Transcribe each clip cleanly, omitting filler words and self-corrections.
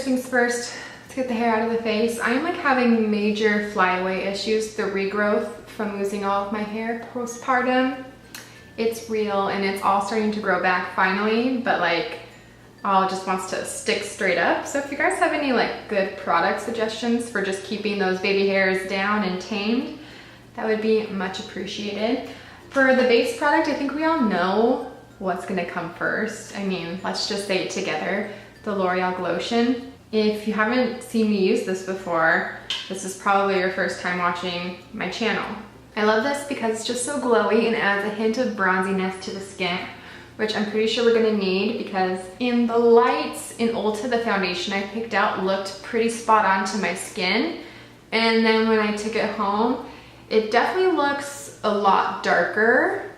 first things first, let's get the hair out of the face. I'm like having major flyaway issues, the regrowth from losing all of my hair postpartum. It's real and it's all starting to grow back finally, but like all just wants to stick straight up. So if you guys have any like good product suggestions for just keeping those baby hairs down and tamed, that would be much appreciated. For the base product, I think we all know what's gonna come first. I mean, let's just say it together, the L'Oreal Glowtion. If you haven't seen me use this before, this is probably your first time watching my channel. I love this because it's just so glowy and adds a hint of bronziness to the skin, which I'm pretty sure we're gonna need because in the lights in Ulta, the foundation I picked out looked pretty spot on to my skin. And then when I took it home, it definitely looks a lot darker.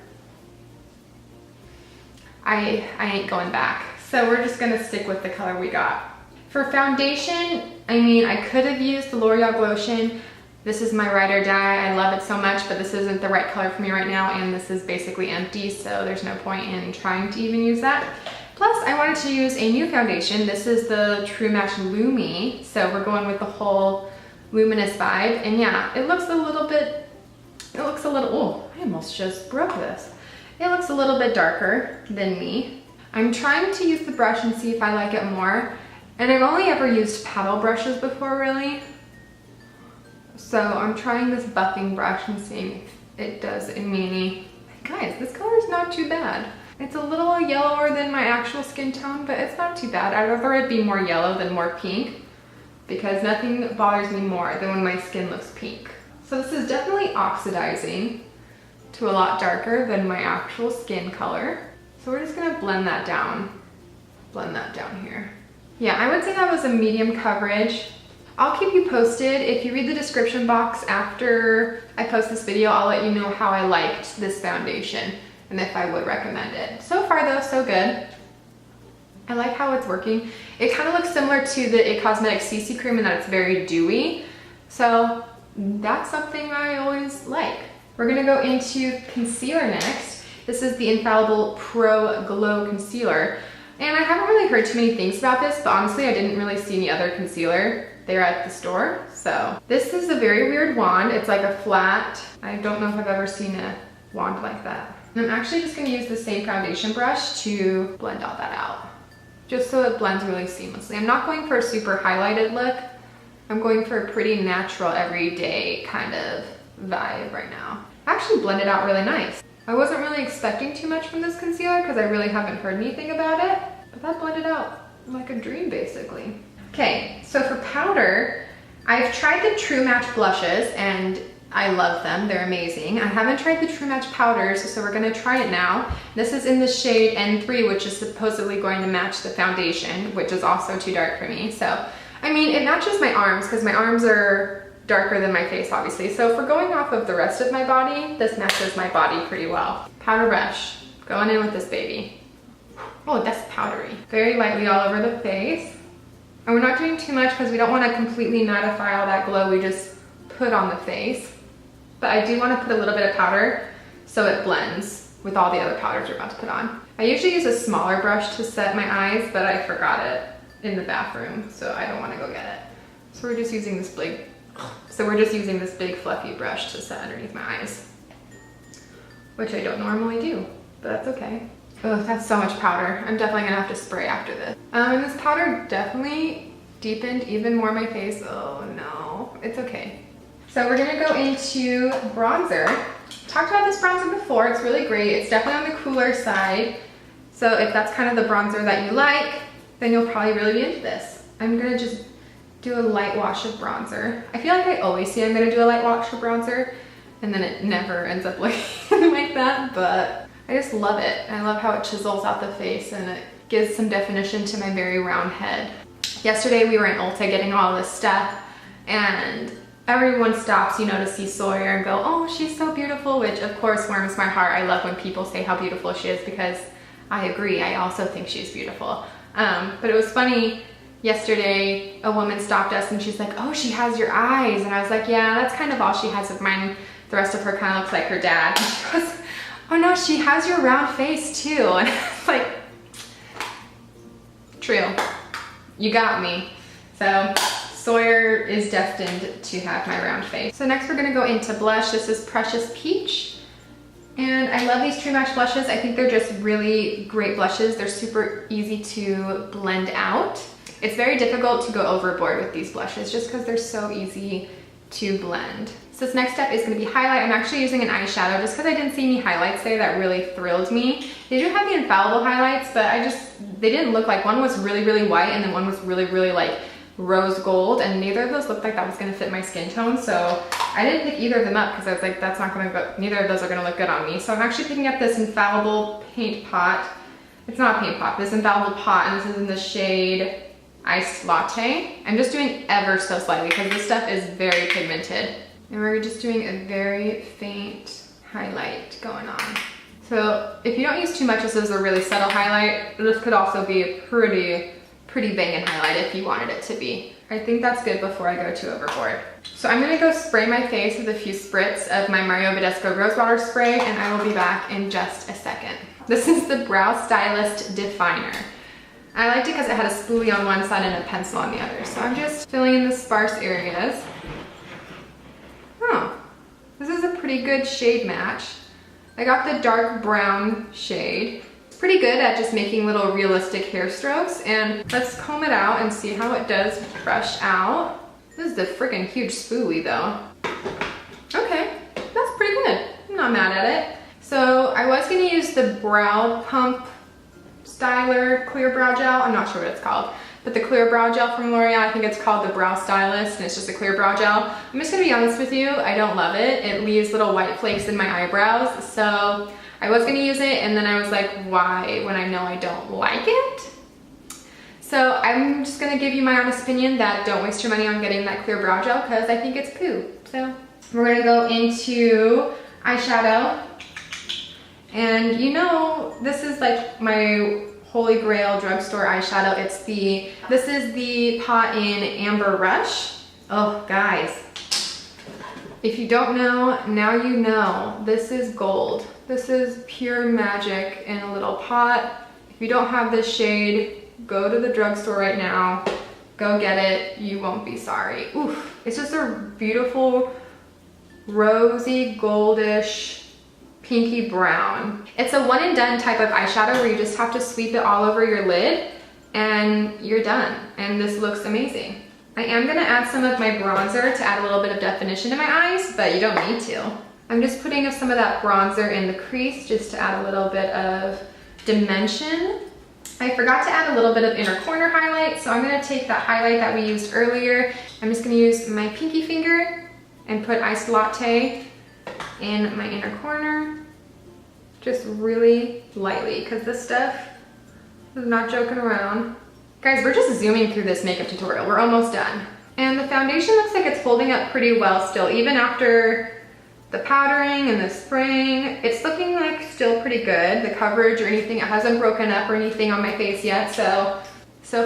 I ain't going back. So we're just gonna stick with the color we got. For foundation, I mean, I could have used the L'Oreal Glowtion. This is my ride or die. I love it so much, but this isn't the right color for me right now, and this is basically empty, so there's no point in trying to even use that. Plus, I wanted to use a new foundation. This is the True Match Lumi, so we're going with the whole luminous vibe, and yeah, it looks a little, oh, I almost just broke this. It looks a little bit darker than me. I'm trying to use the brush and see if I like it more. And I've only ever used paddle brushes before, really. So I'm trying this buffing brush and seeing if it does a mini. Guys, this color is not too bad. It's a little yellower than my actual skin tone, but it's not too bad. I'd rather it be more yellow than more pink because nothing bothers me more than when my skin looks pink. So this is definitely oxidizing to a lot darker than my actual skin color. So we're just gonna blend that down here. Yeah, I would say that was a medium coverage. I'll keep you posted. If you read the description box after I post this video, I'll let you know how I liked this foundation and if I would recommend it. So far though, so good. I like how it's working. It kind of looks similar to the It Cosmetics CC cream in that it's very dewy. So that's something I always like. We're gonna go into concealer next. This is the Infallible Pro Glow Concealer. And I haven't really heard too many things about this, but honestly, I didn't really see any other concealer there at the store. So this is a very weird wand. It's like a flat, I don't know if I've ever seen a wand like that. And I'm actually just gonna use the same foundation brush to blend all that out, just so it blends really seamlessly. I'm not going for a super highlighted look. I'm going for a pretty natural, everyday kind of vibe right now. I actually blended out really nice. I wasn't really expecting too much from this concealer because I really haven't heard anything about it, but that blended out like a dream basically. Okay, so for powder, I've tried the True Match blushes and I love them, they're amazing. I haven't tried the True Match powders, so we're gonna try it now. This is in the shade N3, which is supposedly going to match the foundation, which is also too dark for me. So, I mean, it matches my arms because my arms are darker than my face, obviously. So if we're going off of the rest of my body, this matches my body pretty well. Powder brush, going in with this baby. Oh, that's powdery. Very lightly all over the face. And we're not doing too much because we don't want to completely mattify all that glow we just put on the face. But I do want to put a little bit of powder so it blends with all the other powders we're about to put on. I usually use a smaller brush to set my eyes, but I forgot it in the bathroom, so I don't want to go get it. So we're just using this big fluffy brush to set underneath my eyes, which I don't normally do, but that's okay. Oh, that's so much powder. I'm definitely gonna have to spray after this. And this powder definitely deepened even more my face. Oh no, it's okay. So we're gonna go into bronzer. Talked about this bronzer before, it's really great. It's definitely on the cooler side. So if that's kind of the bronzer that you like, then you'll probably really be into this. I'm gonna just do a light wash of bronzer. I feel like I always say I'm gonna do a light wash of bronzer and then it never ends up looking like that, but I just love it. I love how it chisels out the face and it gives some definition to my very round head. Yesterday we were in Ulta getting all this stuff and everyone stops, you know, to see Sawyer and go, oh, she's so beautiful, which of course warms my heart. I love when people say how beautiful she is because I agree, I also think she's beautiful. But it was funny, yesterday a woman stopped us and she's like, oh, she has your eyes. And I was like, yeah, that's kind of all she has of mine. The rest of her kind of looks like her dad. And she goes, oh no, she has your round face too. And it's like, true, you got me. So Sawyer is destined to have my round face. So next we're gonna go into blush. This is Precious Peach. And I love these True Match blushes. I think they're just really great blushes. They're super easy to blend out. It's very difficult to go overboard with these blushes just because they're so easy to blend. So this next step is gonna be highlight. I'm actually using an eyeshadow just because I didn't see any highlights there that really thrilled me. They do have the infallible highlights, but they didn't look like, one was really, really white and then one was really, really like rose gold, and neither of those looked like that was gonna fit my skin tone. So I didn't pick either of them up because I was like, that's not gonna go, neither of those are gonna look good on me. So I'm actually picking up this infallible paint pot. It's not a paint pot, this infallible pot, and this is in the shade Iced Latte. I'm just doing ever so slightly because this stuff is very pigmented. And we're just doing a very faint highlight going on. So if you don't use too much, this is a really subtle highlight. This could also be a pretty banging highlight if you wanted it to be. I think that's good before I go too overboard. So I'm gonna go spray my face with a few spritz of my Mario Badescu Rose Water Spray, and I will be back in just a second. This is the Brow Stylist Definer. I liked it because it had a spoolie on one side and a pencil on the other. So I'm just filling in the sparse areas. Oh, this is a pretty good shade match. I got the dark brown shade. It's pretty good at just making little realistic hair strokes, and let's comb it out and see how it does brush out. This is the freaking huge spoolie though. Okay, that's pretty good. I'm not mad at it. So I was gonna use the Brow Pump Styler Clear Brow Gel. I'm not sure what it's called, but the Clear Brow Gel from L'Oreal, I think it's called the Brow Stylist, and it's just a clear brow gel. I'm just gonna be honest with you, I don't love it. It leaves little white flakes in my eyebrows, so I was gonna use it, and then I was like, why, when I know I don't like it? So I'm just gonna give you my honest opinion that don't waste your money on getting that clear brow gel because I think it's poo. So we're gonna go into eyeshadow. And you know, this is like my holy grail drugstore eyeshadow. This is the Pot in Amber Rush. Oh guys, if you don't know, now you know. This is gold. This is pure magic in a little pot. If you don't have this shade, go to the drugstore right now. Go get it, you won't be sorry. Oof, it's just a beautiful rosy, goldish, pinky brown. It's a one and done type of eyeshadow where you just have to sweep it all over your lid and you're done. And this looks amazing. I am gonna add some of my bronzer to add a little bit of definition to my eyes, but you don't need to. I'm just putting some of that bronzer in the crease just to add a little bit of dimension. I forgot to add a little bit of inner corner highlight, so I'm gonna take that highlight that we used earlier. I'm just gonna use my pinky finger and put Iced Latte in my inner corner, just really lightly, because this stuff is not joking around. Guys, we're just zooming through this makeup tutorial. We're almost done. And the foundation looks like it's holding up pretty well still, even after the powdering and the spraying. It's looking like still pretty good. The coverage or anything, it hasn't broken up or anything on my face yet, so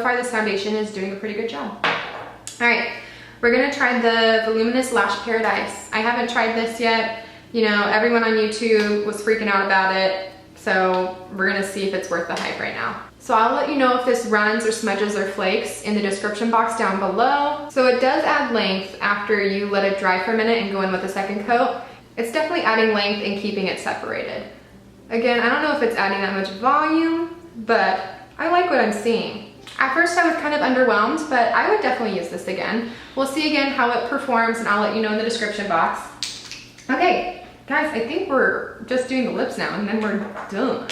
far this foundation is doing a pretty good job. All right, we're gonna try the Voluminous Lash Paradise. I haven't tried this yet. You know, everyone on YouTube was freaking out about it, so we're gonna see if it's worth the hype right now. So I'll let you know if this runs or smudges or flakes in the description box down below. So it does add length after you let it dry for a minute and go in with a second coat. It's definitely adding length and keeping it separated. Again, I don't know if it's adding that much volume, but I like what I'm seeing. At first I was kind of underwhelmed, but I would definitely use this again. We'll see again how it performs and I'll let you know in the description box. Okay, guys, I think we're just doing the lips now and then we're done.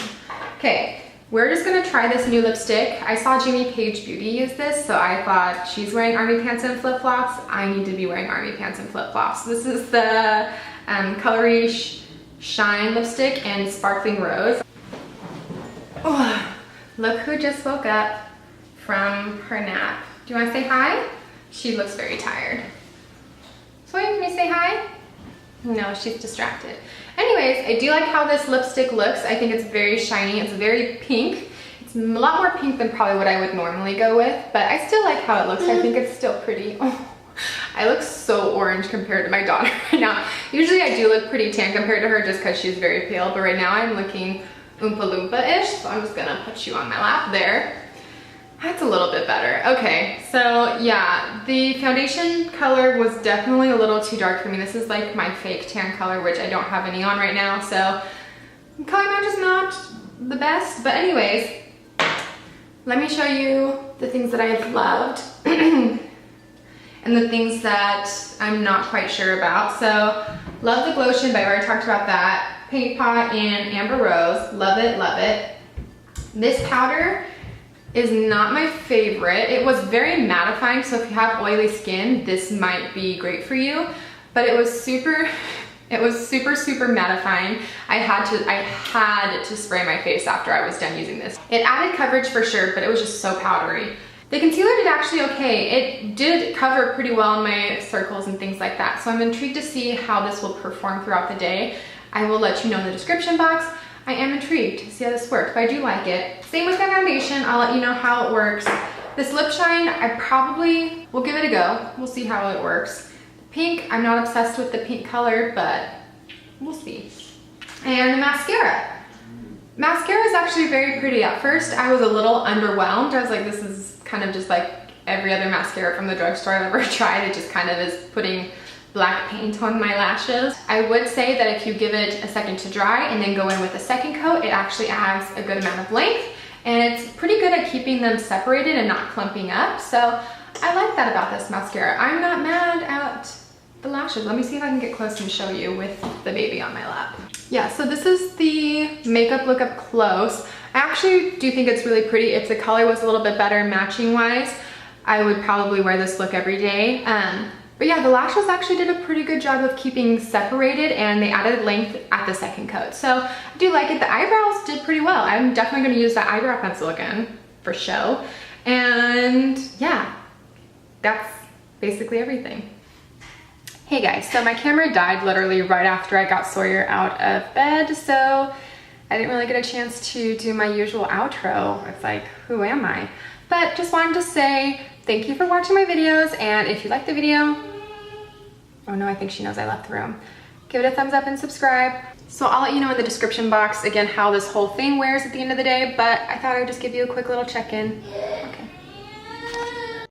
Okay, we're just gonna try this new lipstick. I saw Jimmy Page Beauty use this, so I thought she's wearing army pants and flip-flops. I need to be wearing army pants and flip-flops. This is the Colory Shine lipstick in Sparkling Rose. Oh, look who just woke up from her nap. Do you wanna say hi? She looks very tired. Soy, can you say hi? No, she's distracted. Anyways, I do like how this lipstick looks. I think it's very shiny. It's very pink. It's a lot more pink than probably what I would normally go with, but I still like how it looks. I think it's still pretty. Oh, I look so orange compared to my daughter right now. Usually I do look pretty tan compared to her just because she's very pale, but right now I'm looking Oompa Loompa-ish, so I'm just gonna put you on my lap there. That's a little bit better. Okay, so yeah, the foundation color was definitely a little too dark for me. This is like my fake tan color, which I don't have any on right now, so color match is not the best. But anyways, let me show you the things that I've loved and the things that I'm not quite sure about. So, love the Glowtion, but I already talked about that. Paint Pot and Amber Rose, love it, love it. This powder is not my favorite. It was very mattifying, so if you have oily skin, this might be great for you. But it was super mattifying. I had to spray my face after I was done using this. It added coverage for sure, but it was just so powdery. The concealer did actually okay. It did cover pretty well in my circles and things like that. So I'm intrigued to see how this will perform throughout the day. I will let you know in the description box. I am intrigued to see how this works, but I do like it. Same with my foundation, I'll let you know how it works. This lip shine, I probably will give it a go. We'll see how it works. Pink, I'm not obsessed with the pink color, but we'll see. And the mascara. Mascara is actually very pretty. At first, I was a little underwhelmed. I was like, this is kind of just like every other mascara from the drugstore I've ever tried. It just kind of is putting black paint on my lashes. I would say that if you give it a second to dry and then go in with a second coat, it actually adds a good amount of length, and it's pretty good at keeping them separated and not clumping up. So I like that about this mascara. I'm not mad at the lashes. Let me see if I can get close and show you with the baby on my lap. Yeah, so this is the makeup look up close. I actually do think it's really pretty. If the color was a little bit better matching wise, I would probably wear this look every day. But yeah, the lashes actually did a pretty good job of keeping separated, and they added length at the second coat. So I do like it. The eyebrows did pretty well. I'm definitely gonna use that eyebrow pencil again for show. And yeah, that's basically everything. Hey guys, so my camera died literally right after I got Sawyer out of bed, so I didn't really get a chance to do my usual outro. It's like, who am I? But just wanted to say thank you for watching my videos, and if you liked the video, oh no, I think she knows I left the room. Give it a thumbs up and subscribe. So I'll let you know in the description box again how this whole thing wears at the end of the day, but I thought I would just give you a quick little check-in.